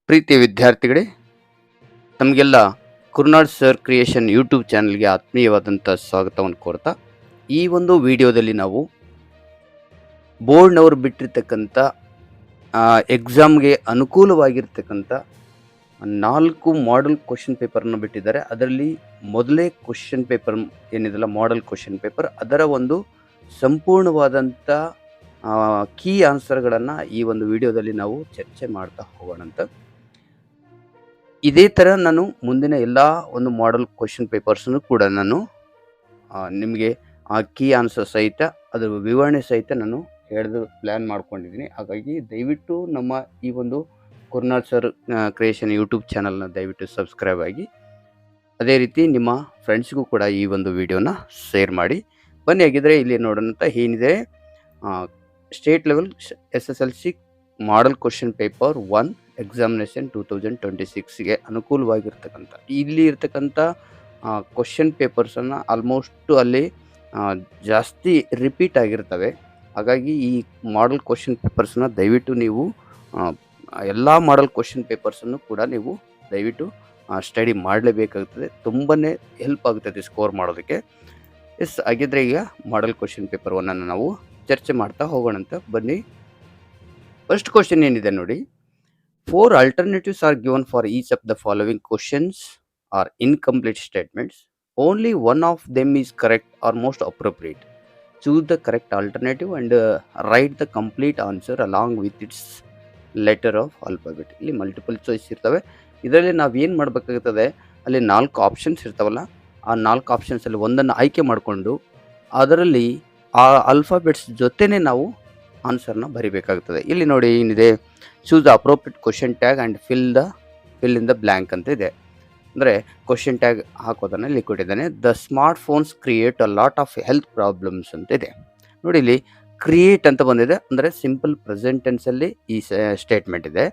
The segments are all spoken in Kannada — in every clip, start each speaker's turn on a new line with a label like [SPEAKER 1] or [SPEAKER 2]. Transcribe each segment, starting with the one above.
[SPEAKER 1] ಪ್ರೀತಿಯ ವಿದ್ಯಾರ್ಥಿಗಳೇ, ತಮಗೆಲ್ಲ ಕುರ್ನಾಡ್ ಸರ್ ಕ್ರಿಯೇಷನ್ ಯೂಟ್ಯೂಬ್ ಚಾನಲ್ಗೆ ಆತ್ಮೀಯವಾದಂಥ ಸ್ವಾಗತವನ್ನು ಕೋರ್ತಾ, ಈ ಒಂದು ವಿಡಿಯೋದಲ್ಲಿ ನಾವು ಬೋರ್ಡ್ನವರು ಬಿಟ್ಟಿರ್ತಕ್ಕಂಥ ಎಕ್ಸಾಮ್ಗೆ ಅನುಕೂಲವಾಗಿರ್ತಕ್ಕಂಥ 4 ಮಾಡೆಲ್ ಕ್ವಶನ್ ಪೇಪರನ್ನು ಬಿಟ್ಟಿದ್ದಾರೆ. ಅದರಲ್ಲಿ ಮೊದಲೇ ಕ್ವಶನ್ ಪೇಪರ್ ಏನಿದೆಲ್ಲ ಮಾಡೆಲ್ ಕ್ವಶನ್ ಪೇಪರ್, ಅದರ ಒಂದು ಸಂಪೂರ್ಣವಾದಂಥ ಕೀ ಆನ್ಸರ್ಗಳನ್ನು ಈ ಒಂದು ವಿಡಿಯೋದಲ್ಲಿ ನಾವು ಚರ್ಚೆ ಮಾಡ್ತಾ ಹೋಗೋಣಂತ. ಇದೇ ಥರ ನಾನು ಮುಂದಿನ ಎಲ್ಲ ಒಂದು ಮಾಡೆಲ್ ಕ್ವಶನ್ ಪೇಪರ್ಸನ್ನು ಕೂಡ ನಾನು ನಿಮಗೆ ಆ ಕೀ ಆನ್ಸರ್ ಸಹಿತ ಅದರ ವಿವರಣೆ ಸಹಿತ ನಾನು ಹೇಳಿದು ಪ್ಲ್ಯಾನ್ ಮಾಡ್ಕೊಂಡಿದ್ದೀನಿ. ಹಾಗಾಗಿ ದಯವಿಟ್ಟು ನಮ್ಮ ಈ ಒಂದು ಕುರ್ನಾಡ್ ಸರ್ ಕ್ರಿಯೇಷನ್ ಯೂಟ್ಯೂಬ್ ಚಾನಲ್ನ ದಯವಿಟ್ಟು ಸಬ್ಸ್ಕ್ರೈಬ್ ಆಗಿ, ಅದೇ ರೀತಿ ನಿಮ್ಮ ಫ್ರೆಂಡ್ಸ್ಗೂ ಕೂಡ ಈ ಒಂದು ವಿಡಿಯೋನ ಶೇರ್ ಮಾಡಿ. ಬನ್ನಿ, ಆಗಿದ್ದರೆ ಇಲ್ಲಿ ನೋಡೋಣಂತ ಏನಿದೆ, state level SSLC model question paper 1 examination 2026ಗೆ ಅನುಕೂಲವಾಗಿರ್ತಕ್ಕಂಥ ಇಲ್ಲಿ ಇರ್ತಕ್ಕಂಥ ಕ್ವಶನ್ ಪೇಪರ್ಸನ್ನು ಆಲ್ಮೋಸ್ಟ್ ಅಲ್ಲಿ ಜಾಸ್ತಿ ರಿಪೀಟ್ ಆಗಿರ್ತವೆ. ಹಾಗಾಗಿ ಈ ಮಾಡೆಲ್ ಕ್ವಶನ್ ಪೇಪರ್ಸನ್ನ ದಯವಿಟ್ಟು ನೀವು ಎಲ್ಲ ಮಾಡೆಲ್ ಕ್ವಶನ್ ಪೇಪರ್ಸನ್ನು ಕೂಡ ನೀವು ದಯವಿಟ್ಟು ಸ್ಟಡಿ ಮಾಡಲೇಬೇಕಾಗ್ತದೆ. ತುಂಬಾ ಹೆಲ್ಪ್ ಆಗುತ್ತದೆ ಸ್ಕೋರ್ ಮಾಡೋದಕ್ಕೆ. ಹಾಗಿದ್ರೆ ಈಗ ಮಾಡೆಲ್ ಕ್ವಶನ್ ಪೇಪರ್ 1 ನಾವು ಚರ್ಚೆ ಮಾಡ್ತಾ ಹೋಗೋಣಂತ. ಬನ್ನಿ, ಫಸ್ಟ್ ಕ್ವಶನ್ ಏನಿದೆ ನೋಡಿ. 4 alternatives are given for each of the following questions are incomplete statements. Only one of them is correct or most appropriate. Choose the correct alternative and write the complete answer along with its letter of alphabet. ಇಲ್ಲಿ ಮಲ್ಟಿಪಲ್ ಚಾಯ್ಸ್ ಇರ್ತವೆ. ಇದರಲ್ಲಿ ನಾವು ಏನು ಮಾಡಬೇಕಾಗುತ್ತದೆ, ಅಲ್ಲಿ 4 ಆಪ್ಷನ್ಸ್ ಇರ್ತಾವಲ್ಲ, ಆ 4 ಆಪ್ಷನ್ಸಲ್ಲಿ ಒಂದನ್ನು ಆಯ್ಕೆ ಮಾಡಿಕೊಂಡು ಅದರಲ್ಲಿ ಆ ಆಲ್ಫಾಬೆಟ್ಸ್ ಜೊತೆನೇ ನಾವು ಆನ್ಸರ್ನ ಬರಿಬೇಕಾಗ್ತದೆ. ಇಲ್ಲಿ ನೋಡಿ ಏನಿದೆ, choose the appropriate question tag and fill in the blank ಅಂತ ಇದೆ. ಅಂದರೆ ಕ್ವಶನ್ ಟ್ಯಾಗ್ ಹಾಕೋದನ್ನು ಇಲ್ಲಿ ಕೊಟ್ಟಿದ್ದಾನೆ. The smart phones create a lot of health problems ಅಂತ ಇದೆ. ನೋಡಿ, ಇಲ್ಲಿ ಕ್ರಿಯೇಟ್ ಅಂತ ಬಂದಿದೆ, ಅಂದರೆ ಸಿಂಪಲ್ ಪ್ರೆಸೆಂಟ್ ಟೆನ್ಸಲ್ಲಿ ಈ ಸ್ಟೇಟ್ಮೆಂಟ್ ಇದೆ.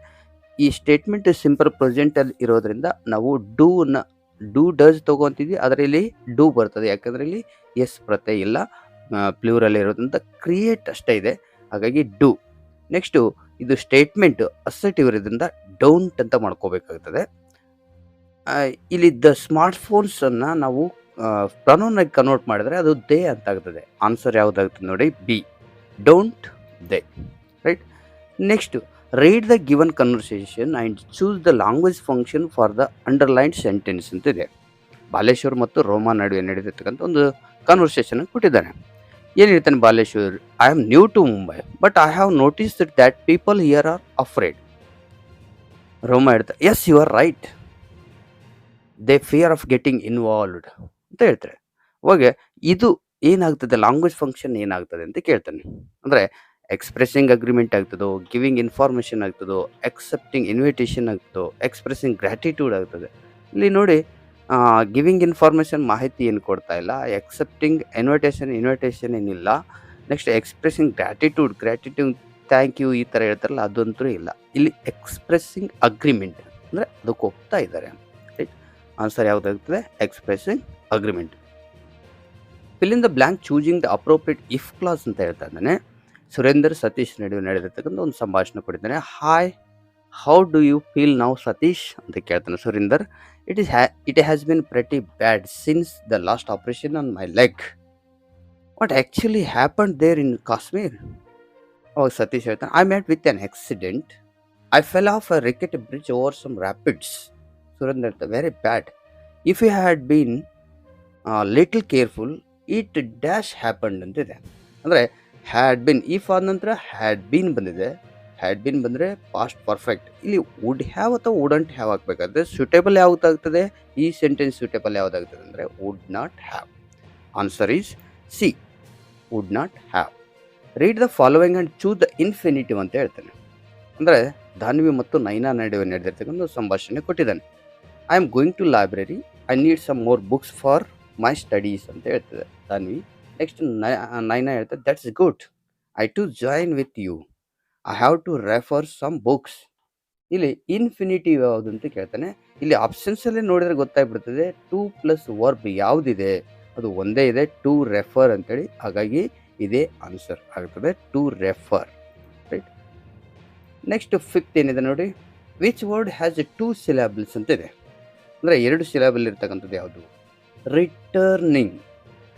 [SPEAKER 1] ಈ ಸ್ಟೇಟ್ಮೆಂಟ್ ಸಿಂಪಲ್ ಪ್ರೆಸೆಂಟಲ್ಲಿ ಇರೋದ್ರಿಂದ ನಾವು ಡೂ ಡಸ್ ತೊಗೊತಿದ್ವಿ, ಅದರಲ್ಲಿ ಡೂ ಬರ್ತದೆ. ಯಾಕಂದರೆ ಇಲ್ಲಿ ಎಸ್ ಪ್ರತ್ಯಯ ಇಲ್ಲ, ಪ್ಲೂರಲ್ಲಿ ಇರೋದ್ರಿಂದ ಕ್ರಿಯೇಟ್ ಅಷ್ಟೇ ಇದೆ, ಹಾಗಾಗಿ ಡೂ. ನೆಕ್ಸ್ಟು ಇದು ಸ್ಟೇಟ್ಮೆಂಟ್ ಅಸರ್ಟಿವ್ ಇರೋದ್ರಿಂದ ಡೋಂಟ್ ಅಂತ ಮಾಡ್ಕೋಬೇಕಾಗ್ತದೆ. ಇಲ್ಲಿ ದ ಸ್ಮಾರ್ಟ್ ಫೋನ್ಸನ್ನು ನಾವು ಪ್ರನೌನಾಗಿ ಕನ್ವರ್ಟ್ ಮಾಡಿದ್ರೆ ಅದು ದೇ ಅಂತ ಆಗ್ತದೆ. ಆನ್ಸರ್ ಯಾವುದಾಗ್ತದೆ ನೋಡಿ, B, don't they, right. Next read the given conversation and choose the language function for the underlined sentence ಅಂತ ಇದೆ. ಬಾಲೇಶ್ವರ್ ಮತ್ತು ರೋಮಾ ನಡುವೆ ನಡೆದಿರ್ತಕ್ಕಂಥ ಒಂದು ಕನ್ವರ್ಸೇಷನ್ ಕೊಟ್ಟಿದ್ದಾನೆ. ಏನು ಹೇಳ್ತಾನೆ Baleshwar, I am new to Mumbai but I have noticed that people here are afraid. Roma ಹೇಳ್ತಾರೆ, yes you are right, they fear of getting involved ಅಂತ ಹೇಳ್ತಾರೆ. ಅವಾಗ ಇದು ಏನಾಗ್ತದೆ, ಲ್ಯಾಂಗ್ವೇಜ್ ಫಂಕ್ಷನ್ ಏನಾಗ್ತದೆ ಅಂತ ಕೇಳ್ತಾನೆ. ಅಂದರೆ ಎಕ್ಸ್ಪ್ರೆಸಿಂಗ್ ಅಗ್ರಿಮೆಂಟ್ ಆಗ್ತದೋ, ಗಿವಿಂಗ್ ಇನ್ಫಾರ್ಮೇಷನ್ ಆಗ್ತದೋ, ಎಕ್ಸೆಪ್ಟಿಂಗ್ ಇನ್ವಿಟೇಷನ್ ಆಗ್ತದೋ, ಎಕ್ಸ್ಪ್ರೆಸಿಂಗ್ ಗ್ರ್ಯಾಟಿಟ್ಯೂಡ್ ಆಗ್ತದೆ. ಇಲ್ಲಿ ನೋಡಿ, ಗಿವಿಂಗ್ ಇನ್ಫಾರ್ಮೇಷನ್ ಮಾಹಿತಿ ಏನು ಕೊಡ್ತಾ ಇಲ್ಲ, ಎಕ್ಸೆಪ್ಟಿಂಗ್ ಇನ್ವಿಟೇಷನ್ ಏನಿಲ್ಲ. Next expressing gratitude thank you ಈ ಥರ ಹೇಳ್ತಾರಲ್ಲ, ಅದಂತೂ ಇಲ್ಲ. ಇಲ್ಲಿ ಎಕ್ಸ್ಪ್ರೆಸಿಂಗ್ ಅಗ್ರಿಮೆಂಟ್ ಅಂದರೆ ಅದಕ್ಕೆ ಹೋಗ್ತಾ ಇದ್ದಾರೆ. ರೈಟ್, ಆನ್ಸರ್ ಯಾವುದಾಗ್ತದೆ, expressing agreement. Fill in the blank choosing the appropriate if clause ಅಂತ ಹೇಳ್ತಾ ಇದ್ದಾನೆ. ಸುರೇಂದರ್ ಸತೀಶ್ ನಡುವೆ ನಡೆದಿರ್ತಕ್ಕಂಥ ಒಂದು ಸಂಭಾಷಣೆ ಕೊಟ್ಟಿದ್ದಾನೆ. Hi, how do you feel now Satish ಅಂತ ಕೇಳ್ತಾನೆ Surender. It has been pretty bad since the last operation on my leg. What actually happened there in Kashmir? Oh, Satish ಹೇಳ್ತಾನೆ, I met with an accident. I fell off a rickety bridge over some rapids. Surendra ಹೇಳ್ತಾನೆ, very bad. If you had been little careful, it dash happened ಅಂತಿದೆ. ಅಂದರೆ ಹ್ಯಾಡ್ ಬಿನ್, ಇಫ್ ಆದ ನಂತರ ಹ್ಯಾಡ್ ಬೀನ್ ಬಂದಿದೆ. ಹ್ಯಾಡ್ ಬಿನ್ ಬಂದರೆ ಪಾಸ್ಟ್ ಪರ್ಫೆಕ್ಟ್. ಇಲ್ಲಿ ವುಡ್ ಹ್ಯಾವ್ ಅಥವಾ ವುಡಂಟ್ ಹ್ಯಾವ್ ಹಾಕಬೇಕಾದ್ರೆ ಸೂಟೇಬಲ್ ಯಾವುದಾಗ್ತದೆ, ಈ ಸೆಂಟೆನ್ಸ್ ಸೂಟೇಬಲ್ ಯಾವುದಾಗ್ತದೆ ಅಂದರೆ would not have. Answer is C, would not have. Read the following and choose the infinitive ಅಂತ ಹೇಳ್ತಾನೆ. ಅಂದರೆ ಧಾನ್ವಿ ಮತ್ತು ನೈನಾ ನಡುವೆ ನಡೆದಿರ್ತಕ್ಕಂಥ ಸಂಭಾಷಣೆ ಕೊಟ್ಟಿದ್ದಾನೆ. I am going to library, I need some more books for my studies ಅಂತ ಹೇಳ್ತದೆ ಧಾನ್ವಿ. ನೆಕ್ಸ್ಟ್ ನೈನಾ ಹೇಳ್ತಾರೆ, that's good, I to join with you, I have to refer some books. ಇಲ್ಲಿ ಇನ್ಫಿನಿಟಿವ್ ಯಾವುದು ಅಂತ ಕೇಳ್ತಾನೆ. ಇಲ್ಲಿ ಆಪ್ಷನ್ಸಲ್ಲಿ ನೋಡಿದ್ರೆ ಗೊತ್ತಾಗ್ಬಿಡ್ತದೆ, ಟು ಪ್ಲಸ್ ವರ್ಬ್ ಯಾವುದಿದೆ ಅದು ಒಂದೇ ಇದೆ, ಟು ರೆಫರ್ ಅಂತೇಳಿ. ಹಾಗಾಗಿ ಇದೇ ಆನ್ಸರ್ ಆಗ್ತದೆ, to refer. Right. Next fifth ಏನಿದೆ ನೋಡಿ, ವಿಚ್ ವರ್ಡ್ ಹ್ಯಾಸ್ 2 ಸಿಲಾಬಲ್ಸ್ ಅಂತ ಇದೆ. ಅಂದರೆ 2 ಸಿಲಾಬಲ್ ಇರ್ತಕ್ಕಂಥದ್ದು ಯಾವುದು? ರಿಟರ್ನಿಂಗ್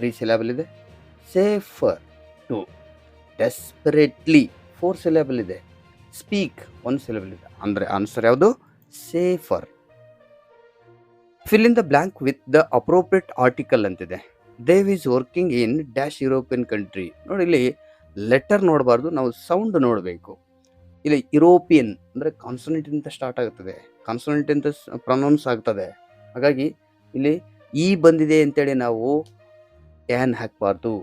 [SPEAKER 1] 3 ಸಿಲಾಬಲ್ ಇದೆ. ಸೇಫರ್ 2. ಡೆಸ್ಪರೇಟ್ಲಿ 4 ಸಿಲಾಬಲ್ ಇದೆ. ಸ್ಪೀಕ್ 1 ಸಿಲಾಬಲ್ ಇದೆ. ಅಂದರೆ ಆನ್ಸರ್ ಯಾವುದು? Safer. Fill in the blank with the appropriate article ಅಂತಿದೆ. Dev is working in dash European country. ನೋಡಿ, ಇಲ್ಲಿ ಲೆಟರ್ ನೋಡಬಾರ್ದು, ನಾವು ಸೌಂಡ್ ನೋಡಬೇಕು. ಇಲ್ಲಿ ಯುರೋಪಿಯನ್ ಅಂದರೆ ಕಾನ್ಸನೆಂಟ್ ಅಂತ ಸ್ಟಾರ್ಟ್ ಆಗ್ತದೆ, ಕಾನ್ಸನೆಂಟ್ ಅಂತ ಪ್ರೊನೌನ್ಸ್ ಆಗ್ತದೆ. ಹಾಗಾಗಿ ಇಲ್ಲಿ ಈ ಬಂದಿದೆ ಅಂತೇಳಿ ನಾವು ಏನ್ ಹಾಕಬಾರ್ದು,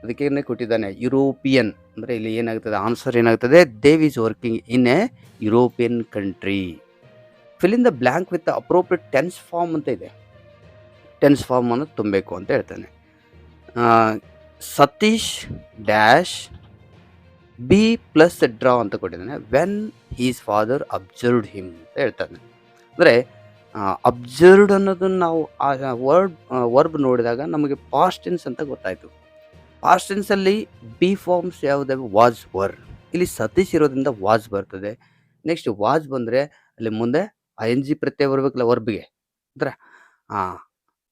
[SPEAKER 1] ಅದಕ್ಕೇನೆ ಕೊಟ್ಟಿದ್ದಾನೆ ಯುರೋಪಿಯನ್. ಅಂದರೆ ಇಲ್ಲಿ ಏನಾಗ್ತದೆ, ಆನ್ಸರ್ ಏನಾಗ್ತದೆ? Dev is working in a European country. Fill in the blank with the appropriate tense form ಅಂತ ಇದೆ. ಟೆನ್ಸ್ ಫಾರ್ಮ್ ಅನ್ನು ತುಂಬಬೇಕು ಅಂತ ಹೇಳ್ತಾನೆ. Satish dash B plus draw ಅಂತ ಕೊಟ್ಟಿದ್ದಾನೆ. When his father observed him ಅಂತ ಹೇಳ್ತಾನೆ. ಅಂದರೆ ಅಬ್ಸರ್ವ್ಡ್ ಅನ್ನೋದನ್ನು ನಾವು ಆ ವರ್ಬ್ ನೋಡಿದಾಗ ನಮಗೆ ಪಾಸ್ಟ್ ಟೆನ್ಸ್ ಅಂತ ಗೊತ್ತಾಯಿತು. ಪಾಸ್ಟ್ ಟೆನ್ಸಲ್ಲಿ ಬಿ ಫಾರ್ಮ್ಸ್ ಯಾವುದಾವೆ? Was, were. ಇಲ್ಲಿ ಸತೀಶ್ ಇರೋದ್ರಿಂದ ವಾಸ್ ಬರ್ತದೆ. ನೆಕ್ಸ್ಟ್ ವಾಸ್ ಬಂದರೆ ಅಲ್ಲಿ ಮುಂದೆ ING ಪ್ರತ್ಯಯ ಬರಬೇಕಲ್ಲ ವರ್ಬ್ಗೆ. ಅಂದ್ರೆ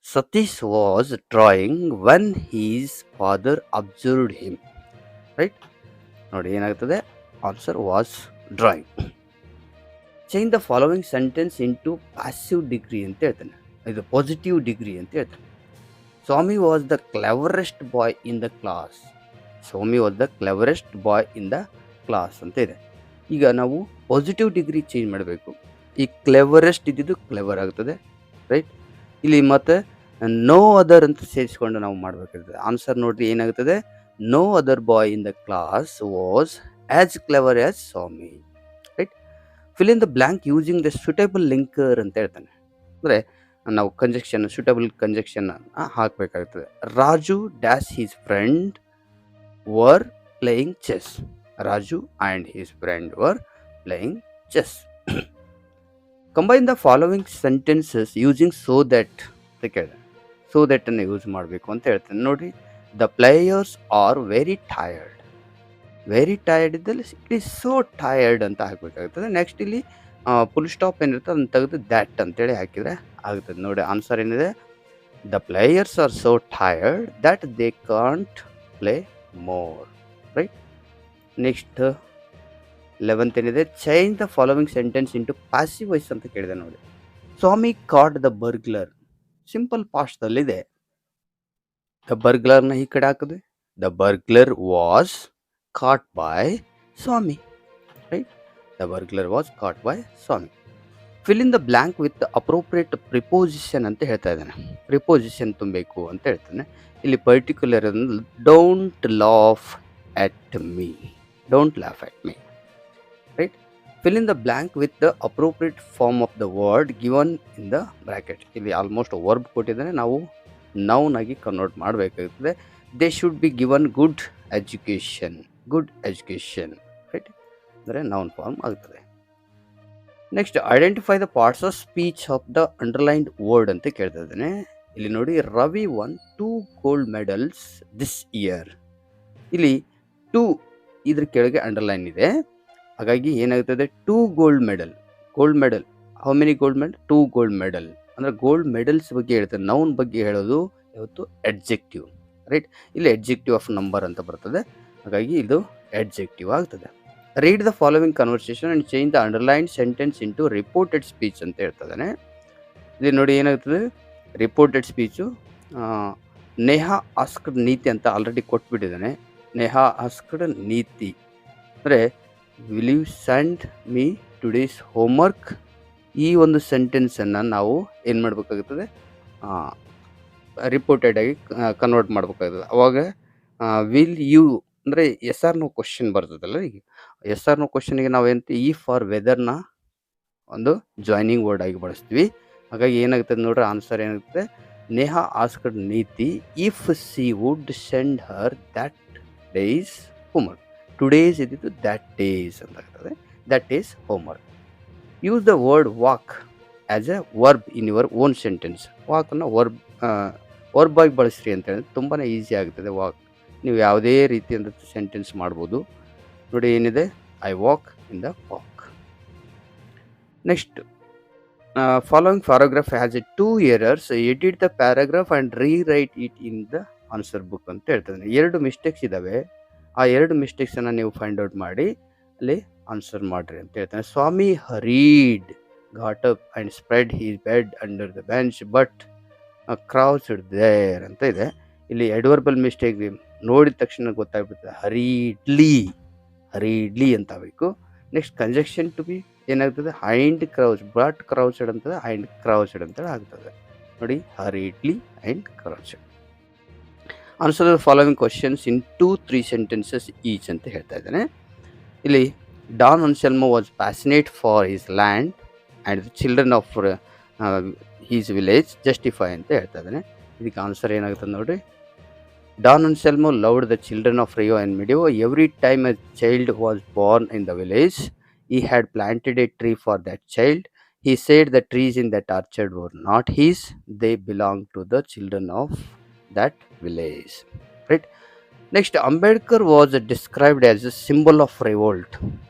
[SPEAKER 1] Satish was drawing when his father observed him. Right? ನೋಡಿ ಏನಾಗ್ತದೆ, answer was drawing. Change the following sentence into passive degree ಅಂತ ಹೇಳ್ತಾನೆ. ಇದು ಪಾಸಿಟಿವ್ ಡಿಗ್ರಿ ಅಂತ ಹೇಳ್ತಾನೆ. Swami was the cleverest boy in the class. Swami was the cleverest boy in the class ಅಂತ ಇದೆ. ಈಗ ನಾವು ಪಾಸಿಟಿವ್ ಡಿಗ್ರಿ ಚೇಂಜ್ ಮಾಡಬೇಕು. ಈ ಕ್ಲೆವರೆಸ್ಟ್ ಇದ್ದಿದ್ದು ಕ್ಲೆವರ್ ಆಗ್ತದೆ. ರೈಟ್? ಇಲ್ಲಿ ಮತ್ತೆ ನೋ ಅದರ್ ಅಂತ ಸೇರಿಸ್ಕೊಂಡು ನಾವು ಮಾಡಬೇಕಾಗ್ತದೆ. ಆನ್ಸರ್ ನೋಡ್ರಿ ಏನಾಗ್ತದೆ? No other boy in the class was as clever as Swami. Right? Fill in the blank using the suitable linker ಅಂತ ಹೇಳ್ತಾನೆ. ಅಂದರೆ ನಾವು ಕಂಜಕ್ಷನ್, ಸೂಟೇಬಲ್ ಕಂಜಕ್ಷನ್ ಹಾಕಬೇಕಾಗ್ತದೆ. Raju dash his friend were playing chess. Raju and his friend were playing chess. Combine the following sentences using so that ಅಂತ ಕೇಳಿದೆ. ಸೋ ದಟ್ ಅನ್ನು ಯೂಸ್ ಮಾಡಬೇಕು ಅಂತ ಹೇಳ್ತೇನೆ. ನೋಡಿರಿ, the players are very tired. Very tired ಇದ್ದಲ್ಲಿ ಇಟ್ ಈಸ್ ಸೋ ಟಯರ್ಡ್ ಅಂತ ಹಾಕಬೇಕಾಗ್ತದೆ. ನೆಕ್ಸ್ಟ್ ಇಲ್ಲಿ ಫುಲ್ ಸ್ಟಾಪ್ ಏನಿರುತ್ತೆ ಅದನ್ನು ತೆಗೆದು ದ್ಯಾಟ್ ಅಂತೇಳಿ ಹಾಕಿದರೆ ಆಗ್ತದೆ. ನೋಡಿ ಆನ್ಸರ್ ಏನಿದೆ? The players are so tired that they can't play more. Right? Next 11th ಏನಿದೆ? Change the following sentence into passive voice ಅಂತ ಕೇಳಿದೆ. ನೋಡಿ, Swami caught the burglar. Simple ಪಾಸ್ಟ್ದಲ್ಲಿದೆ. ದ ಬರ್ಗ್ಲರ್ನ ಈ ಕಡೆ ಹಾಕಿದೆ. The burglar was caught by Swami. Right? The burglar was caught by Swami. Fill in the blank with appropriate preposition ಅಂತ ಹೇಳ್ತಾ ಇದ್ದಾನೆ. ಪ್ರಿಪೋಸಿಷನ್ ತುಂಬಬೇಕು ಅಂತ ಹೇಳ್ತಾನೆ. ಇಲ್ಲಿ particular don't laugh at me. Don't laugh at me. Right? Fill in the blank with the appropriate form of the word given in the bracket. ಇಲ್ಲಿ ಆಲ್ಮೋಸ್ಟ್ ವರ್ಬ್ ಕೊಟ್ಟಿದ್ದಾನೆ, ನಾವು ನೌನ್ ಆಗಿ ಕನ್ವರ್ಟ್ ಮಾಡಬೇಕಾಗುತ್ತದೆ. They should be given good education. Good education. Right? ಅಂದರೆ ನೌನ್ ಫಾರ್ಮ್ ಆಗ್ತದೆ. Next identify the parts of speech of the underlined word ಅಂತ ಕೇಳ್ತಾ ಇದ್ದಾನೆ. ಇಲ್ಲಿ ನೋಡಿ, Ravi won 2 gold medals this year. ಇಲ್ಲಿ 2 ಇದ್ರ ಕೆಳಗೆ ಅಂಡರ್ಲೈನ್ ಇದೆ. ಹಾಗಾಗಿ ಏನಾಗ್ತದೆ? 2 gold medal. Gold medal, how many gold medal? 2 gold medal. ಅಂದರೆ ಗೋಲ್ಡ್ ಮೆಡಲ್ಸ್ ಬಗ್ಗೆ ಹೇಳ್ತಾರೆ. ನೌನ್ ಬಗ್ಗೆ ಹೇಳೋದು ಯಾವತ್ತು? ಎಡ್ಜೆಕ್ಟಿವ್. ರೈಟ್? ಇಲ್ಲಿ ಎಡ್ಜೆಕ್ಟಿವ್ ಆಫ್ ನಂಬರ್ ಅಂತ ಬರ್ತದೆ. ಹಾಗಾಗಿ ಇದು ಎಡ್ಜೆಕ್ಟಿವ್ ಆಗ್ತದೆ. Read the following conversation and change the underline sentence into reported speech ಅಂತ ಹೇಳ್ತಿದ್ದಾನೆ. ಇಲ್ಲಿ ನೋಡಿ ಏನಾಗ್ತದೆ? ರಿಪೋರ್ಟೆಡ್ ಸ್ಪೀಚು ನೇಹಾ ಆಸ್ಕ್ಡ್ ನೀತಿ ಅಂತ ಆಲ್ರೆಡಿ ಕೊಟ್ಬಿಟ್ಟಿದ್ದಾನೆ. ನೇಹಾ ಆಸ್ಕ್ಡ್ ನೀತಿ ಅಂದರೆ will you send me today's homework. ಈ ಒಂದು ಸೆಂಟೆನ್ಸನ್ನು ನಾವು ಏನು ಮಾಡಬೇಕಾಗುತ್ತದೆ? ರಿಪೋರ್ಟೆಡ್ ಆಗಿ ಕನ್ವರ್ಟ್ ಮಾಡಬೇಕಾಗ್ತದೆ. ಅವಾಗ ವಿಲ್ ಯು ಅಂದರೆ ಎಸ್ ಆರ್ ನೋ ಕ್ವಶನ್ ಬರ್ತದಲ್ಲ. ಈಗ ಎಸ್ ಆರ್ ನೋ ಕ್ವಶನ್ಗೆ ನಾವು ಏನಂತ ಈ ಫಾರ್ ವೆದರ್ನ ಒಂದು ಜಾಯ್ನಿಂಗ್ ವರ್ಡ್ ಆಗಿ ಬಳಸ್ತೀವಿ. ಹಾಗಾಗಿ ಏನಾಗ್ತದೆ ನೋಡ್ರಿ, ಆನ್ಸರ್ ಏನಾಗ್ತದೆ? Neha asked Niti if she would send her that day's homework. Today's ಇದ್ದಿದ್ದು ದ್ಯಾಟ್ ಡೇಸ್ ಅಂತ ಆಗ್ತದೆ. That day's homework. Use the word walk as a verb in your own sentence. ವಾಕನ್ನು ವರ್ಬ್ ಆಗಿ ಬಳಸ್ರಿ ಅಂತ ಹೇಳಿದ್ರೆ ತುಂಬಾ ಈಸಿ ಆಗ್ತದೆ. ವಾಕ್ ನೀವು ಯಾವುದೇ ರೀತಿಯಿಂದ ಸೆಂಟೆನ್ಸ್ ಮಾಡ್ಬೋದು. ನೋಡಿ ಏನಿದೆ? I walk in the park. Next following paragraph has a 2 errors. Edit the paragraph and rewrite it in the answer book ಅಂತ ಹೇಳ್ತದೆ. 2 ಮಿಸ್ಟೇಕ್ಸ್ ಇದಾವೆ, ಆ 2 ಮಿಸ್ಟೇಕ್ಸ್ ಅನ್ನ ನೀವು ಫೈಂಡ್ ಔಟ್ ಮಾಡಿ ಅಲ್ಲಿ ಆನ್ಸರ್ ಮಾಡ್ರಿ ಅಂತ ಹೇಳ್ತಾನೆ. Swami hurried got up and spread his bed under the bench but crouched there ಅಂತ ಇದೆ. ಇಲ್ಲಿ ಎಡ್ವರ್ಬಲ್ ಮಿಸ್ಟೇಕ್ ನೋಡಿದ ತಕ್ಷಣ ಗೊತ್ತಾಗ್ಬಿಡುತ್ತೆ. ಹರೀಡ್ಲಿ ಅಂತ ಆಗಬೇಕು. ನೆಕ್ಸ್ಟ್ ಕಂಜಕ್ಷನ್ ಟು ಬಿ ಏನಾಗ್ತದೆ, ಹೈಂಡ್ ಕ್ರೌಚ್, ಬಟ್ ಕ್ರೌಚಡ್ ಅಂತದೆ, ಹೈಂಡ್ ಕ್ರೌಚಡ್ ಅಂತ ಆಗ್ತದೆ ನೋಡಿ. Hurriedly and crouched. Answer the following questions in 2-3 sentences each ಅಂತ ಹೇಳ್ತಾ ಇದ್ದಾನೆ. ಇಲ್ಲಿ Don Anselmo was passionate for his land and the children of his village justify ಅಂತ ಹೇಳ್ತಾ ಇದ್ದಾನೆ. ಇದಕ್ಕೆ ಆನ್ಸರ್ ಏನಾಗ್ತದೆ ನೋಡಿ. Don Anselmo loved the children of Rio and Medio. Every time a child was born in the village, he had planted a tree for that child. He said the trees in that orchard were not his, they belonged to the children of that village. Right? Next, Ambedkar was described as a symbol of revolt.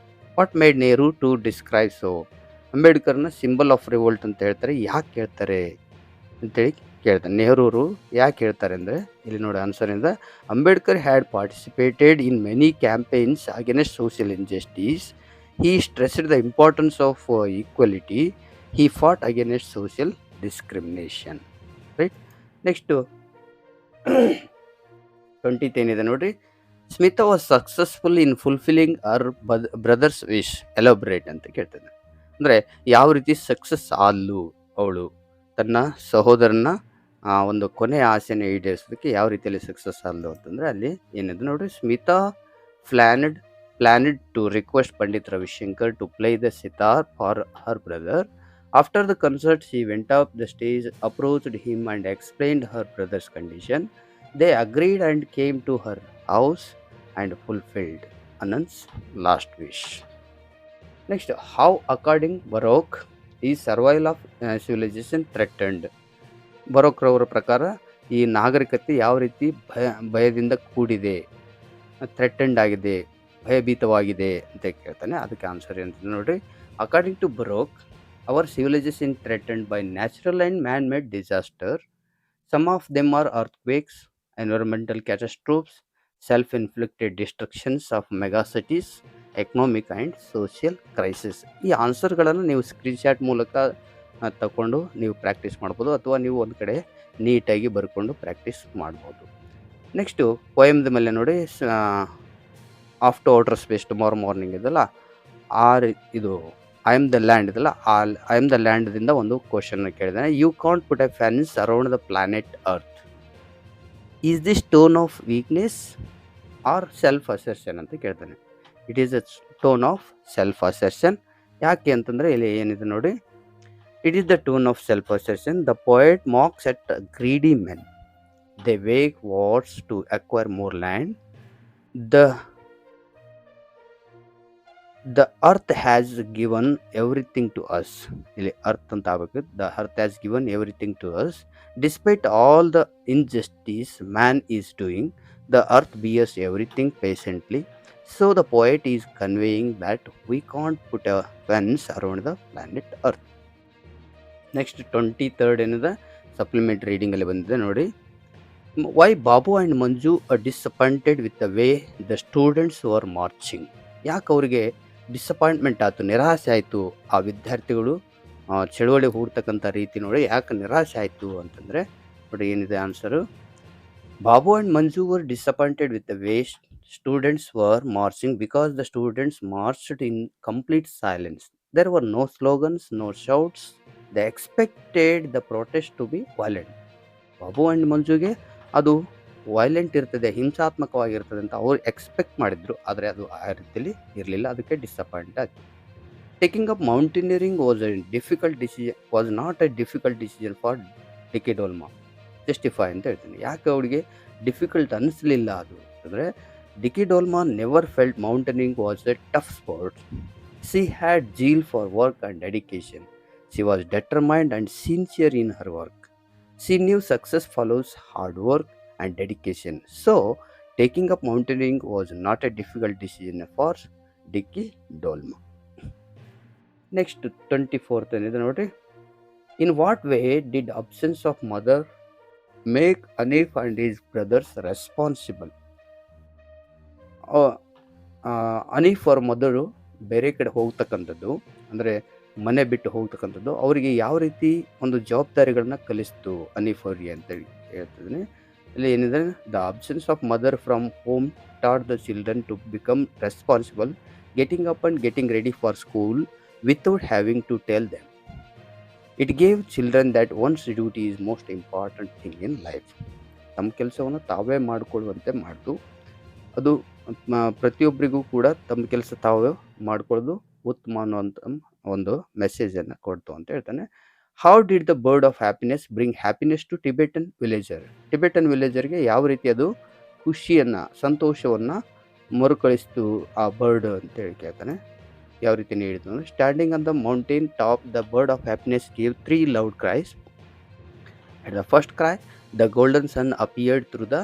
[SPEAKER 1] What made Nehru to describe so? ಅಂಬೇಡ್ಕರ್ನ ಸಿಂಬಲ್ ಆಫ್ ರಿವೋಲ್ಟ್ ಅಂತ ಹೇಳ್ತಾರೆ. ಯಾಕೆ ಹೇಳ್ತಾರೆ ಅಂತೇಳಿ ಕೇಳ್ತಾನೆ. ನೆಹರೂರು ಯಾಕೆ ಹೇಳ್ತಾರೆ ಅಂದರೆ ಇಲ್ಲಿ ನೋಡಿ ಆನ್ಸರ್ ಇಂದ, Ambedkar had participated in many campaigns against social injustice. He stressed the importance of equality. He Ghat against social discrimination. Right. Next 20th ಏನಿದೆ ನೋಡ್ರಿ. Smita was successful in fulfilling hour brothers wish. Elaborate ಅಂತ ಕೇಳ್ತಾನೆ. ಅಂದರೆ ಯಾವ ರೀತಿ ಸಕ್ಸಸ್ ಆದ್ಲು ಅವಳು, ತನ್ನ ಸಹೋದರನ ಒಂದು ಕೊನೆಯ ಆಸೆಯನ್ನು ಈಡೇರಿಸೋದಕ್ಕೆ ಯಾವ ರೀತಿಯಲ್ಲಿ ಸಕ್ಸಸ್ ಆದ್ಲು ಅಂತಂದರೆ ಅಲ್ಲಿ ಏನಿದೆ ನೋಡ್ರಿ. Smita planned to request Pandit Ravishankar to play the sitar for her brother. After the concert she went up the stage, approached him and explained her brother's condition. They agreed and came to her house and fulfilled Anand's last wish. Next, how according Baroque ಈ ಸರ್ವೈವಲ್ ಆಫ್ ಸಿವಿಲೈಸೇಷನ್ ಥ್ರೆಟನ್ಡ್. ಬರೋಕ್ರವರ ಪ್ರಕಾರ ಈ ನಾಗರಿಕತೆ ಯಾವ ರೀತಿ ಭಯದಿಂದ ಕೂಡಿದೆ, ಥ್ರೆಟನ್ಡ್ ಆಗಿದೆ, ಭಯಭೀತವಾಗಿದೆ ಅಂತ ಕೇಳ್ತಾನೆ. ಅದಕ್ಕೆ ಆನ್ಸರ್ ಏನಂತ ನೋಡ್ರಿ. According to Brock, our civilisation threatened by natural and man made disaster. Some of them are earthquakes, environmental catastrophes, self inflicted destructions of megacities, economic and social crisis. ಈ ಆನ್ಸರ್ಗಳನ್ನು ನೀವು ಸ್ಕ್ರೀನ್ಶಾಟ್ ಮೂಲಕ ತಗೊಂಡು ನೀವು ಪ್ರಾಕ್ಟೀಸ್ ಮಾಡ್ಬೋದು, ಅಥವಾ ನೀವು ಒಂದು ಕಡೆ ನೀಟಾಗಿ ಬರ್ಕೊಂಡು ಪ್ರಾಕ್ಟೀಸ್ ಮಾಡ್ಬೋದು. ನೆಕ್ಸ್ಟು ಪೋಯಮ್ದ ಮೇಲೆ ನೋಡಿ. After outer space tomorrow morning ಇದಲ್ಲ, ಇದು ಐ ಆಮ್ ದ ಲ್ಯಾಂಡ್ ಇದಲ್ಲ, ಐ ಆಮ್ ದ ಲ್ಯಾಂಡ್ದಿಂದ ಒಂದು ಕ್ವಶನ್ ಕೇಳಿದಾನೆ. You can't put a fence around the planet earth. Is this tone of weakness or self assertion ಅಂತ ಕೇಳ್ತಾನೆ. It is a tone of self assertion. ಯಾಕೆ ಅಂತಂದರೆ ಇಲ್ಲಿ ಏನಿದೆ ನೋಡಿ. It is the tone of self assertion. The poet mocks at greedy men. They wake wars to acquire more land. The earth has given everything to us. ಇಲ್ಲಿ ಅರ್ತ್ ಅಂತ ಆಗಬೇಕು. The earth has given everything to us. Despite all the injustice man is doing, the earth bears everything patiently. So the poet is conveying that we can't put a fence around the planet Earth. Next 23rd ಏನಿದೆ ಸಪ್ಲಿಮೆಂಟ್ ರೀಡಿಂಗ್ ಅಲ್ಲಿ ಬಂದಿದೆ ನೋಡಿ. Why Babu and Manju are disappointed with the way the students were marching. ಯಾಕೆ ಅವರಿಗೆ ಡಿಸಪಾಯಿಂಟ್ಮೆಂಟ್ ಆಯಿತು, ನಿರಾಸೆ ಆಯಿತು, ಆ ವಿದ್ಯಾರ್ಥಿಗಳು ಚಳುವಳಿ ಹೂಡ್ತಕ್ಕಂಥ ರೀತಿ ನೋಡಿ ಯಾಕೆ ನಿರಾಸೆ ಆಯಿತು ಅಂತಂದರೆ ನೋಡಿ ಏನಿದೆ answer. Babu and Manju were disappointed with the way students were marching because the students marched in complete silence. There were no slogans, no shouts. They expected the protest to be violent. Babu and ಮಂಜುಗೆ ಅದು ವೈಲೆಂಟ್ ಇರ್ತದೆ, ಹಿಂಸಾತ್ಮಕವಾಗಿರ್ತದೆ ಅಂತ ಅವ್ರು ಎಕ್ಸ್ಪೆಕ್ಟ್ ಮಾಡಿದ್ರು. ಆದರೆ ಅದು ಆ ರೀತಿಯಲ್ಲಿ ಇರಲಿಲ್ಲ, ಅದಕ್ಕೆ ಡಿಸಪಾಯಿಂಟ್ ಆಯಿತು. Taking up mountaineering was not A difficult decision for Dicky Dolma. Justify ಅಂತ ಹೇಳ್ತೀನಿ. ಯಾಕೆ ಅವಳಿಗೆ ಡಿಫಿಕಲ್ಟ್ ಅನ್ನಿಸ್ಲಿಲ್ಲ ಅದು ಅಂದರೆ, Dicky Dolma never felt mountaineering was a tough sport. She had zeal for work and dedication. She was determined and sincere in her work. She knew success follows hard work and dedication. So, taking up mountaineering was not a difficult decision for Dicky Dolma. Next 24th ಏನಿದೆ ನೋಡ್ರಿ. In what where did absence of mother make Hanif and his brothers responsible? Hanif ಅವ್ರ ಮದರು ಬೇರೆ ಕಡೆ ಹೋಗ್ತಕ್ಕಂಥದ್ದು, ಅಂದರೆ ಮನೆ ಬಿಟ್ಟು ಹೋಗ್ತಕ್ಕಂಥದ್ದು ಅವರಿಗೆ ಯಾವ ರೀತಿ ಒಂದು ಜವಾಬ್ದಾರಿಗಳನ್ನ ಕಲಿಸ್ತು ಅನೀಫ್ ಅವರಿಗೆ ಅಂತೇಳಿ ಹೇಳ್ತಿದ್ದೀನಿ. ಇಲ್ಲಿ ಏನಿದೆ, the absence of mother from home taught the children to become responsible, getting up and getting ready for school without having to tell them. It gave children that one's duty is most important thing in life. ತಮ್ಮ ಕೆಲಸವನ್ನು ತಾವೇ ಮಾಡಿಕೊಳ್ಳುವಂತೆ ಮಾಡ್ತು. ಅದು ಪ್ರತಿಯೊಬ್ಬರಿಗೂ ಕೂಡ ತಮ್ಮ ಕೆಲಸ ತಾವೇ ಮಾಡ್ಕೊಳ್ಳೋದು ಉತ್ತಮ ಅನ್ನುವಂಥ ಒಂದು ಮೆಸೇಜನ್ನು ಕೊಡ್ತು ಅಂತ ಹೇಳ್ತಾನೆ. How did the bird of happiness bring happiness to Tibetan villager? Tibetan ವಿಲೇಜರ್ಗೆ ಯಾವ ರೀತಿ ಅದು ಖುಷಿಯನ್ನು, ಸಂತೋಷವನ್ನು ಮರುಕಳಿಸ್ತು ಆ ಬರ್ಡ್ ಅಂತೇಳಿ ಕೇಳ್ತಾನೆ. ಯಾವ ರೀತಿ ನೀಡಿತು ಅಂದರೆ, standing on the mountain top the bird of happiness gave 3 loud cries. At the first cry, the golden sun appeared through the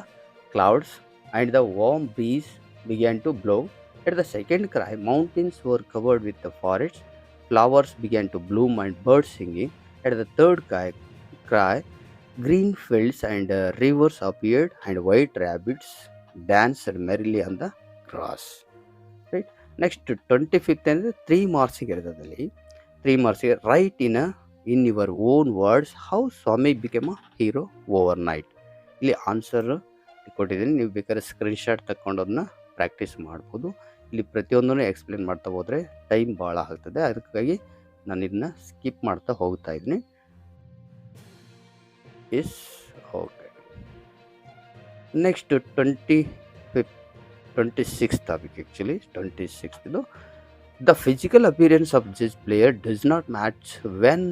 [SPEAKER 1] clouds and the warm breeze began to blow. At the second cry, mountains were covered with the forests, flowers began to bloom and birds singing. At the third cry, green fields and rivers appeared and white rabbits danced merrily on the grass. Right? Next 25th ಅಂದರೆ 3 ಮಾರ್ಕ್ಸಿಗೆ ಇರೋದಲ್ಲಿ 3 ಮಾರ್ಕ್ಸಿಗೆ write in your own words how Swami became a hero overnight. ಇಲ್ಲಿ ಆನ್ಸರ್ ಕೊಟ್ಟಿದ್ದೀನಿ, ನೀವು ಬೇಕಾದ್ರೆ ಸ್ಕ್ರೀನ್ಶಾಟ್ ತಗೊಂಡು ಅದನ್ನ ಪ್ರಾಕ್ಟೀಸ್ ಮಾಡ್ಬೋದು. ಇಲ್ಲಿ ಪ್ರತಿಯೊಂದನ್ನು ಎಕ್ಸ್ಪ್ಲೇನ್ ಮಾಡ್ತಾ ಹೋದರೆ ಟೈಮ್ ಭಾಳ ಆಗ್ತದೆ, ಅದಕ್ಕಾಗಿ ನಾನು ಇದನ್ನ ಸ್ಕಿಪ್ ಮಾಡ್ತಾ ಹೋಗ್ತಾ ಇದ್ದೀನಿ. Yes, okay. Next 26th topic, actually 26th ಇದು. The physical appearance of this player does not match when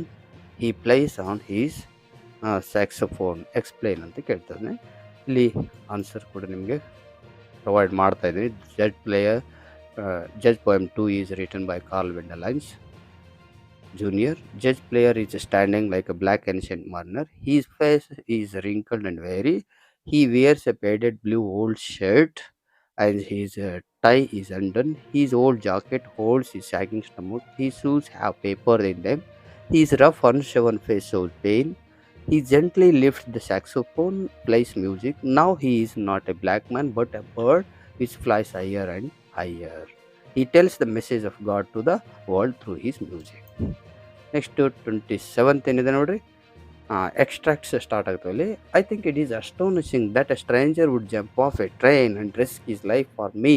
[SPEAKER 1] he plays on his saxophone, explain ಅಂತ ಕೇಳ್ತಾನೆ. ಇಲ್ಲಿ ಆನ್ಸರ್ ಕೂಡ ನಿಮಗೆ ಪ್ರೊವೈಡ್ ಮಾಡ್ತಾ ಇದ್ದೀನಿ. ಜಜ್ poem 2 is written by Carl Wendelines Jr. Judge player is standing like a black ancient mariner. His face is wrinkled and weary. He wears a faded blue old shirt and his tie is undone. His old jacket holds his sagging stomach. His shoes have paper in them. His rough unshaven face shows pain. He gently lifts the saxophone, plays music. Now he is not a black man but a bird which flies higher and higher. He tells the message of God to the world through his music. Next 27th ಏನಿದೆ ನೋಡ್ರಿ, ಎಕ್ಸ್ಟ್ರಾಕ್ಟ್ಸ್ ಸ್ಟಾರ್ಟ್ ಆಗ್ತಾವಲ್ಲಿ. I think it is astonishing that a stranger would jump off a train and risk his life for me.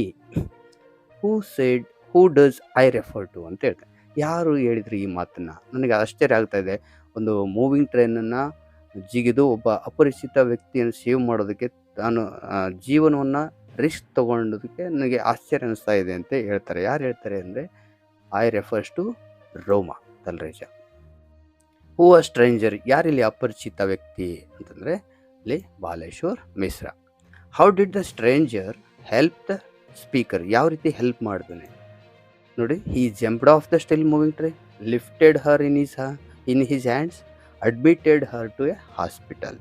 [SPEAKER 1] Who does I refer to ಅಂತ ಹೇಳ್ತಾರೆ. ಯಾರು ಹೇಳಿದ್ರು ಈ ಮಾತನ್ನು? ನನಗೆ ಆಶ್ಚರ್ಯ ಆಗ್ತಾ ಇದೆ. ಒಂದು ಮೂವಿಂಗ್ ಟ್ರೈನನ್ನು ಜಿಗಿದು ಒಬ್ಬ ಅಪರಿಚಿತ ವ್ಯಕ್ತಿಯನ್ನು ಸೇವ್ ಮಾಡೋದಕ್ಕೆ, ತಾನು ಜೀವನವನ್ನು ರಿಸ್ಕ್ ತೊಗೊಂಡೋದಕ್ಕೆ ನನಗೆ ಆಶ್ಚರ್ಯ ಅನ್ನಿಸ್ತಾ ಇದೆ ಅಂತ ಹೇಳ್ತಾರೆ. ಯಾರು ಹೇಳ್ತಾರೆ ಅಂದರೆ, I refers to Roma Talreja. Who a stranger, ಯಾರಿಲ್ಲಿ ಅಪರಿಚಿತ ವ್ಯಕ್ತಿ ಅಂತಂದರೆ ಇಲ್ಲಿ Baleshwar Mishra. How did the stranger help the speaker, ಯಾವ ರೀತಿ ಹೆಲ್ಪ್ ಮಾಡ್ತಾನೆ ನೋಡಿ. He jumped off the still moving train, lifted her in his hands, admitted her to a hospital.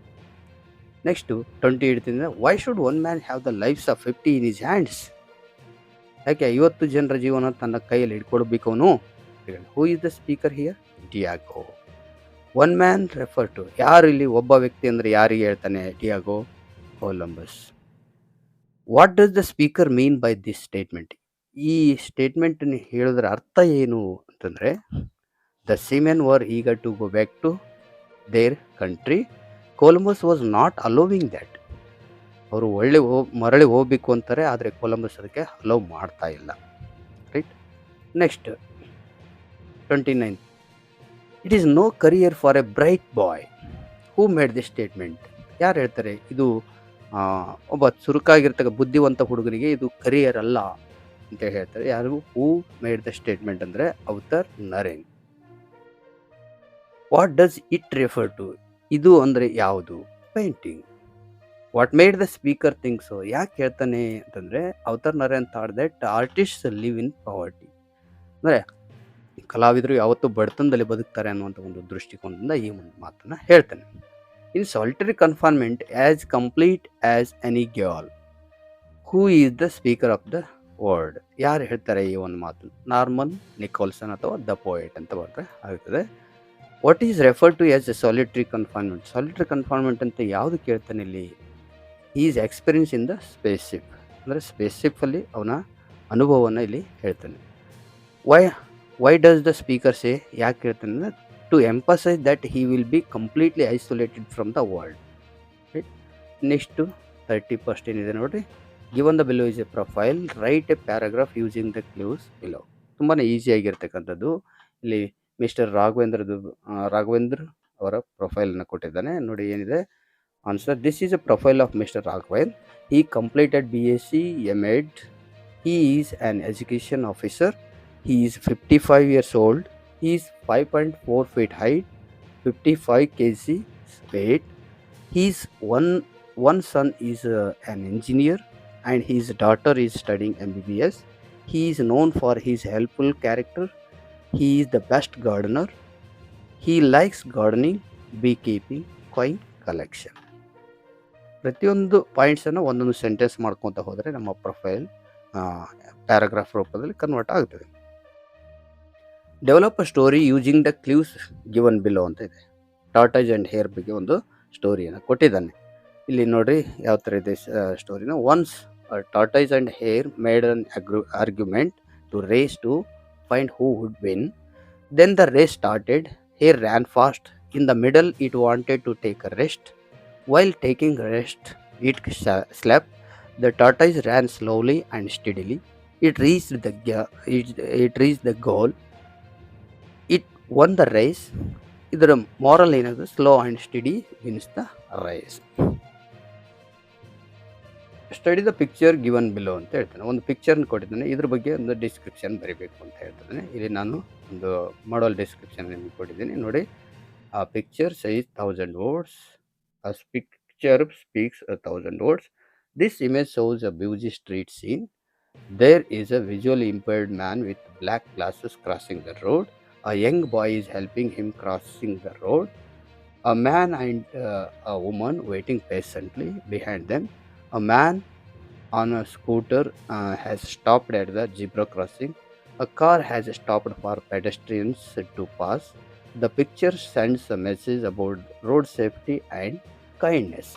[SPEAKER 1] Next 28 why should one man have the lives of 50 in his hands? ಯಾಕೆ 50 ಜನರ ಜೀವನ ತನ್ನ ಕೈಯಲ್ಲಿ ಹಿಡ್ಕೊಳ್ಬೇಕು ಅವನು? ಹೂ is the speaker here? Diego. One man refer to, ಯಾರು ಇಲ್ಲಿ ಒಬ್ಬ ವ್ಯಕ್ತಿ ಅಂದರೆ ಯಾರಿಗೆ ಹೇಳ್ತಾನೆ? Diego Columbus. What does the speaker mean by this statement? ಈ ಸ್ಟೇಟ್ಮೆಂಟನ್ನು ಹೇಳೋದ್ರ ಅರ್ಥ ಏನು ಅಂತಂದರೆ, the seamen were eager to go back to their country, Columbus was not allowing that. ಅವರು ಮರಳಿ ಹೋಗ್ಬೇಕು ಅಂತಾರೆ, ಆದರೆ ಕೊಲಂಬಸ್ ಅದಕ್ಕೆ ಅಲೋ ಮಾಡ್ತಾ ಇಲ್ಲ. Right. Next 29 it is no career for a bright boy. Who made this statement? ಯಾರು ಹೇಳ್ತಾರೆ ಇದು? ಒಬ್ಬ ಚುರುಕಾಗಿರ್ತಕ್ಕ ಬುದ್ಧಿವಂತ ಹುಡುಗನಿಗೆ ಇದು ಕರಿಯರ್ ಅಲ್ಲ ಅಂತ ಹೇಳ್ತಾರೆ. ಯಾರು? ಹೂ ಮೇಡ್ ದ ಸ್ಟೇಟ್ಮೆಂಟ್ ಅಂದರೆ author Naren. What does it refer to? ಇದು ಅಂದರೆ ಯಾವುದು? Painting. What made the speaker think so? ಯಾಕೆ ಹೇಳ್ತಾನೆ ಅಂತಂದರೆ, author Naren thought that artists live in poverty, ಅಂದರೆ ಕಲಾವಿದರು ಯಾವತ್ತೂ ಬಡತನದಲ್ಲಿ ಬದುಕ್ತಾರೆ ಅನ್ನುವಂಥ ಒಂದು ದೃಷ್ಟಿಕೋನದಿಂದ ಈ ಒಂದು ಮಾತನ್ನು ಹೇಳ್ತಾನೆ. In solitary confinement as complete as any girl, who is the speaker of the word. ಯಾರು ಹೇಳ್ತಾರೆ ಈ ಒಂದು ಮಾತು? ನಾರ್ಮನ್ ನಿಕೋಲ್ಸನ್ ಅಥವಾ ದ ಪೋಯೆಟ್ ಅಂತ ಬರೆದ್ರೆ ಆಗ್ತದೆ. What is refer to as a solitary confinement? Solitary confinement ಅಂತ ಯಾವುದು ಕೇಳ್ತಾನೆ ಇಲ್ಲಿ? Is experience in the spaceship, ಅಂದರೆ ಸ್ಪೇಸ್ಶಿಪ್ಪಲ್ಲಿ ಅವನ ಅನುಭವವನ್ನು ಇಲ್ಲಿ ಹೇಳ್ತಾನೆ. Why does the speaker say? ಯಾಕೆ ಹೇಳ್ತಾನೆ ಅಂದರೆ to emphasise that he will be completely isolated from the world. Right. Next 31st ಏನಿದೆ ನೋಡಿರಿ. Given the below is A profile, right A paragraph using the clues below. ತುಂಬಾ ಈಸಿಯಾಗಿರ್ತಕ್ಕಂಥದ್ದು. ಇಲ್ಲಿ ಮಿಸ್ಟರ್ ರಾಘವೇಂದ್ರ ಅವರ ಪ್ರೊಫೈಲನ್ನು ಕೊಟ್ಟಿದ್ದಾನೆ ನೋಡಿ. ಏನಿದೆ answer? This is A profile of mister Raghavendra. He completed BSc MAd. He is an education officer. He is 55 years old. He is 5.4 feet height, 55 kg weight. His one son is an engineer and his daughter is studying MBBS. He is known for his helpful character. He is the best gardener. He likes gardening, beekeeping, coin collection. ಪ್ರತಿಯೊಂದು ಪಾಯಿಂಟ್ಸನ್ನು ಒಂದೊಂದು ಸೆಂಟೆನ್ಸ್ ಮಾಡ್ಕೊತ ಹೋದರೆ ನಮ್ಮ ಪ್ರೊಫೈಲ್ ಪ್ಯಾರಾಗ್ರಾಫ್ ರೂಪದಲ್ಲಿ ಕನ್ವರ್ಟ್ ಆಗ್ತದೆ. Develop a story using the clues given below ಅಂತ ಇದೆ. ಟಾರ್ಟೈಸ್ ಆ್ಯಂಡ್ ಹೇರ್ ಬಗ್ಗೆ ಒಂದು ಸ್ಟೋರಿಯನ್ನು ಕೊಟ್ಟಿದ್ದಾನೆ. ಇಲ್ಲಿ ನೋಡ್ರಿ ಯಾವ ಥರ ಇದೆ ಸ್ಟೋರಿನ. Once tortoise and hare made an argument to race to find who would win. Then the race started. Hare ran fast. In the middle it wanted to take a rest. While taking rest, it slept. The tortoise ran slowly and steadily. It reached the goal. It won the race. ಇದರ ಮಾರಲ್ ಏನಾಗುತ್ತೆ? Slow and steady wins the race. Study the picture given below ಅಂತ ಹೇಳ್ತಾನೆ. ಒಂದು ಪಿಕ್ಚರ್ನ ಕೊಟ್ಟಿದ್ದಾನೆ, ಇದ್ರ ಬಗ್ಗೆ ಒಂದು ಡಿಸ್ಕ್ರಿಪ್ಷನ್ ಬರೀಬೇಕು ಅಂತ ಹೇಳ್ತಾನೆ. ಇಲ್ಲಿ ನಾನು ಒಂದು ಮಾಡಲ್ ಡಿಸ್ಕ್ರಿಪ್ಷನ್ ನಿಮಗೆ ಕೊಟ್ಟಿದ್ದೀನಿ ನೋಡಿ. ಆ picture size 1000 words. A picture speaks 1,000 words. This image shows a busy street scene. There is a visually impaired man with black glasses crossing the road. A young boy is helping him crossing the road. A man and a woman waiting patiently behind them. A man on a scooter has stopped at the zebra crossing. A car has stopped for pedestrians to pass. The picture sends a message about road safety and kindness.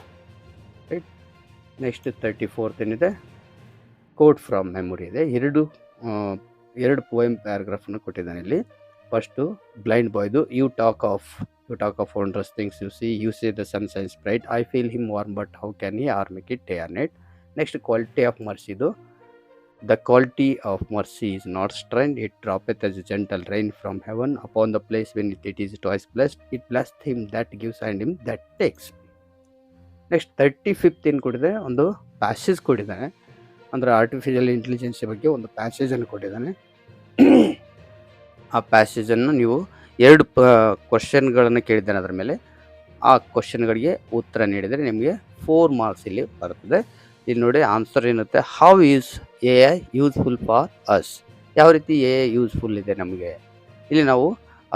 [SPEAKER 1] Right. Next 34th ಏನಿದೆ? ಕೋಟ್ ಫ್ರಮ್ ಮೆಮೊರಿ ಇದೆ. ಎರಡು ಪೋಯಮ್ ಪ್ಯಾರಾಗ್ರಾಫನ್ನು ಕೊಟ್ಟಿದ್ದಾನೆ ಇಲ್ಲಿ. ಫಸ್ಟು ಬ್ಲೈಂಡ್ ಬಾಯ್ದು. You talk of wonders things you say the sun shines bright. I feel him warm but how can he or make it day or night. Next quality of ಮರ್ಸಿದು. The quality of mercy is not strained. It droppeth as a gentle rain from heaven upon the place when it is twice blessed. It blessed him that gives and him that takes. Next 35th ಏನು ಕೊಟ್ಟಿದೆ? ಒಂದು ಪ್ಯಾಸೇಜ್ ಕೊಟ್ಟಿದ್ದಾನೆ. ಅಂದರೆ ಆರ್ಟಿಫಿಷಿಯಲ್ ಇಂಟೆಲಿಜೆನ್ಸ್ ಬಗ್ಗೆ ಒಂದು ಪ್ಯಾಸೇಜನ್ನು ಕೊಟ್ಟಿದ್ದಾನೆ. ಆ ಪ್ಯಾಸೇಜನ್ನು ನೀವು 2 ಕ್ವಶನ್ಗಳನ್ನು ಕೇಳಿದ್ದಾನೆ. ಅದರ ಮೇಲೆ ಆ ಕ್ವಶನ್ಗಳಿಗೆ ಉತ್ತರ ನೀಡಿದರೆ ನಿಮಗೆ 4 ಮಾರ್ಕ್ಸ್ ಇಲ್ಲಿ ಬರ್ತದೆ. ಇಲ್ಲಿ ನೋಡಿ ಆನ್ಸರ್ ಏನಿರುತ್ತೆ? How is AI useful for us? ಯಾವ ರೀತಿ AI ಯೂಸ್ಫುಲ್ ಇದೆ ನಮಗೆ? ಇಲ್ಲಿ ನಾವು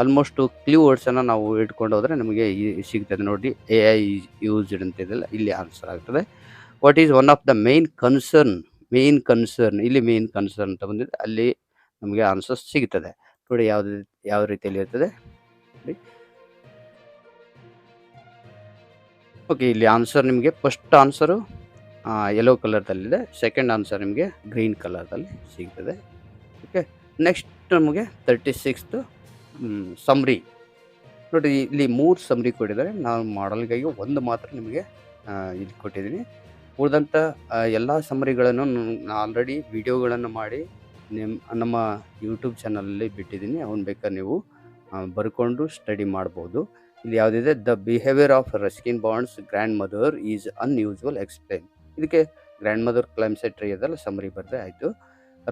[SPEAKER 1] ಆಲ್ಮೋಸ್ಟು ಕ್ಲೂ ವರ್ಡ್ಸನ್ನು ನಾವು ಇಟ್ಕೊಂಡು ಹೋದರೆ ನಮಗೆ ಸಿಗ್ತದೆ ನೋಡಿ. AI ಯೂಸ್ಡ್ ಅಂತಿದೆಲ್ಲ ಇಲ್ಲಿ ಆನ್ಸರ್ ಆಗ್ತದೆ. What is one of the main concern? ಇಲ್ಲಿ ಮೇನ್ ಕನ್ಸರ್ನ್ ಅಂತ ಬಂದಿದೆ, ಅಲ್ಲಿ ನಮಗೆ ಆನ್ಸರ್ ಸಿಗ್ತದೆ ನೋಡಿ. ಯಾವ ರೀತಿಯಲ್ಲಿ ಇರ್ತದೆ ನೋಡಿ. ಓಕೆ, ಇಲ್ಲಿ ಆನ್ಸರ್ ನಿಮಗೆ ಫಸ್ಟ್ ಆನ್ಸರು ಯೆಲ್ಲೋ ಕಲರ್ದಲ್ಲಿದೆ. ಸೆಕೆಂಡ್ ಆನ್ಸರ್ ನಿಮಗೆ ಗ್ರೀನ್ ಕಲರ್ದಲ್ಲಿ ಸಿಗ್ತದೆ. ಓಕೆ, ನೆಕ್ಸ್ಟ್ ನಮಗೆ 36th ಸಮ್ರಿ ನೋಡಿ. ಇಲ್ಲಿ 3 ಸಮ್ರಿ ಕೊಟ್ಟಿದ್ದಾರೆ. ನಾನು ಮಾಡಲ್ಗಾಗಿ ಒಂದು ಮಾತ್ರ ನಿಮಗೆ ಇಲ್ಲಿ ಕೊಟ್ಟಿದ್ದೀನಿ. ಉಳಿದಂಥ ಎಲ್ಲ ಸಮ್ರಿಗಳನ್ನು ನಾನು ಆಲ್ರೆಡಿ ವಿಡಿಯೋಗಳನ್ನು ಮಾಡಿ ನಮ್ಮ ಯೂಟ್ಯೂಬ್ ಚಾನಲಲ್ಲಿ ಬಿಟ್ಟಿದ್ದೀನಿ. ಅವನ್ನ ಬೇಕಾದ್ರೆ ನೀವು ಬರ್ಕೊಂಡು ಸ್ಟಡಿ ಮಾಡ್ಬೋದು. ಇಲ್ಲಿ ಯಾವುದಿದೆ? The behaviour of Ruskin Bond's grandmother is unusual explain. ಇದಕ್ಕೆ ಗ್ರ್ಯಾಂಡ್ ಮದರ್ ಕ್ಲೈಮ್ ಸೆಟ್ರಿ ಅದೆಲ್ಲ ಸಮ್ರಿ ಬರೆದ್ರೆ ಆಯಿತು.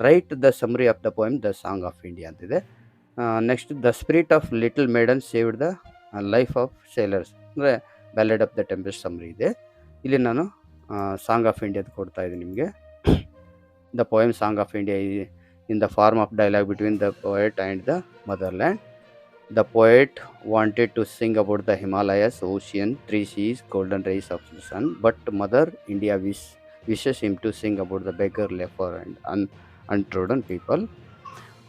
[SPEAKER 1] Write the summary of the poem the song of India ಅಂತಿದೆ. Next the spirit of little maiden saved the life of sailors ಅಂದರೆ ballad of the tempest summary ಇದೆ. ಇಲ್ಲಿ ನಾನು ಸಾಂಗ್ ಆಫ್ ಇಂಡಿಯಾದ ಕೊಡ್ತಾ ಇದ್ದೀನಿ ನಿಮಗೆ. The poem song of India in the form of dialogue between the poet and the motherland. The poet wanted to sing about the Himalayas, ocean, 3 seas, golden rays of the sun, but Mother India wishes him to sing about the beggar, leper, and untrodden people.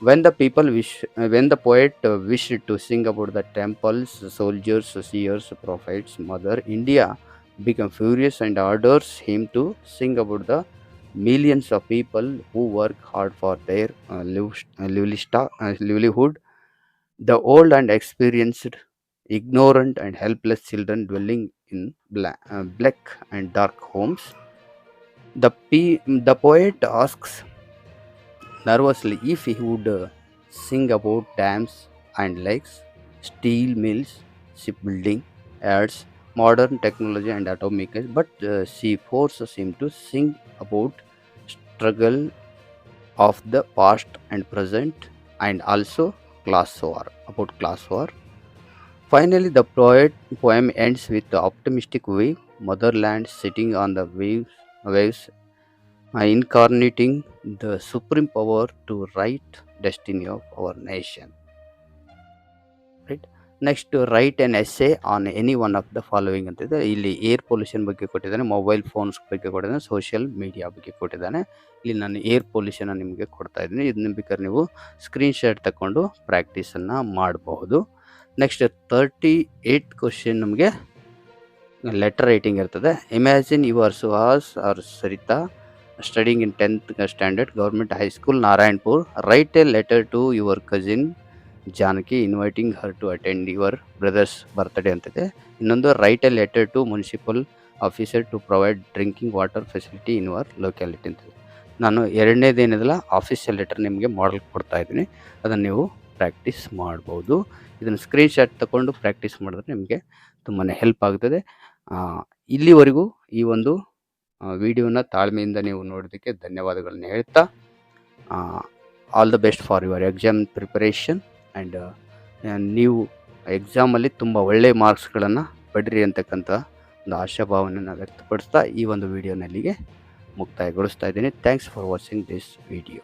[SPEAKER 1] When the poet wished to sing about the temples, soldiers, seers, prophets, Mother India became furious and orders him to sing about the millions of people who work hard for their livelihood, the old and experienced, ignorant and helpless children dwelling in black and dark homes. The poet asks nervously if he would sing about dams and lakes, steel mills, shipbuilding, ads, modern technology and atomic, but she forces him to sing about struggle of the past and present, and also class war. Finally, the poem ends with the optimistic wave, motherland sitting on the waves, incarnating the supreme power to write destiny of our nation. Right. Next, write an essay on any one of the following ಅಂತಿದೆ. ಇಲ್ಲಿ ಏರ್ ಪೊಲ್ಯೂಷನ್ ಬಗ್ಗೆ ಕೊಟ್ಟಿದ್ದಾನೆ, ಮೊಬೈಲ್ ಫೋನ್ಸ್ ಬಗ್ಗೆ ಕೊಟ್ಟಿದ್ದಾನೆ, ಸೋಷಿಯಲ್ ಮೀಡಿಯಾ ಬಗ್ಗೆ ಕೊಟ್ಟಿದ್ದಾನೆ. ಇಲ್ಲಿ ನಾನು ಏರ್ ಪೊಲ್ಯೂಷನ್ ನಿಮಗೆ ಕೊಡ್ತಾ ಇದ್ದೀನಿ. ಇದನ್ನ ಬೇಕಾದ್ರೆ ನೀವು ಸ್ಕ್ರೀನ್ ಶಾಟ್ ತಗೊಂಡು ಪ್ರಾಕ್ಟೀಸನ್ನು ಮಾಡಬಹುದು. ನೆಕ್ಸ್ಟ್ 38 ಕ್ವಶನ್ ನಮಗೆ ಲೆಟರ್ ರೈಟಿಂಗ್ ಇರ್ತದೆ. Imagine your Suhas or Sarita studying in 10th standard government high school Narayanpur. Write a letter to your cousin Janaki inviting her to attend your brother's birthday ಅಂತಿದೆ. ಇನ್ನೊಂದು write a letter to municipal officer to provide drinking water facility in your locality ಅಂತಿದೆ. ನಾನು ಎರಡನೇದೇನಿದೆಲ್ಲ ಆಫೀಷಿಯಲ್ ಲೆಟರ್ ನಿಮಗೆ ಮಾಡಲ್ ಕೊಡ್ತಾ ಇದ್ದೀನಿ, ಅದನ್ನು ನೀವು ಪ್ರಾಕ್ಟೀಸ್ ಮಾಡ್ಬೋದು. ಇದನ್ನು ಸ್ಕ್ರೀನ್ ಶಾಟ್ ತಗೊಂಡು ಪ್ರಾಕ್ಟೀಸ್ ಮಾಡಿದ್ರೆ ನಿಮಗೆ ತುಂಬಾ ಹೆಲ್ಪ್ ಆಗ್ತದೆ. ಇಲ್ಲಿವರೆಗೂ ಈ ಒಂದು ವಿಡಿಯೋನ ತಾಳ್ಮೆಯಿಂದ ನೀವು ನೋಡೋದಕ್ಕೆ ಧನ್ಯವಾದಗಳನ್ನ ಹೇಳ್ತಾ, all the best for your exam preparation. And ನೀವು ಎಕ್ಸಾಮಲ್ಲಿ ತುಂಬ ಒಳ್ಳೆಯ ಮಾರ್ಕ್ಸ್ಗಳನ್ನು ಪಡ್ರಿ ಅಂತಕ್ಕಂಥ ಒಂದು ಆಶಾಭಾವನೆಯನ್ನು ವ್ಯಕ್ತಪಡಿಸ್ತಾ ಈ ಒಂದು ವಿಡಿಯೋನಲ್ಲಿಗೆ ಮುಕ್ತಾಯಗೊಳಿಸ್ತಾ ಇದ್ದೀನಿ. Thanks for watching this video.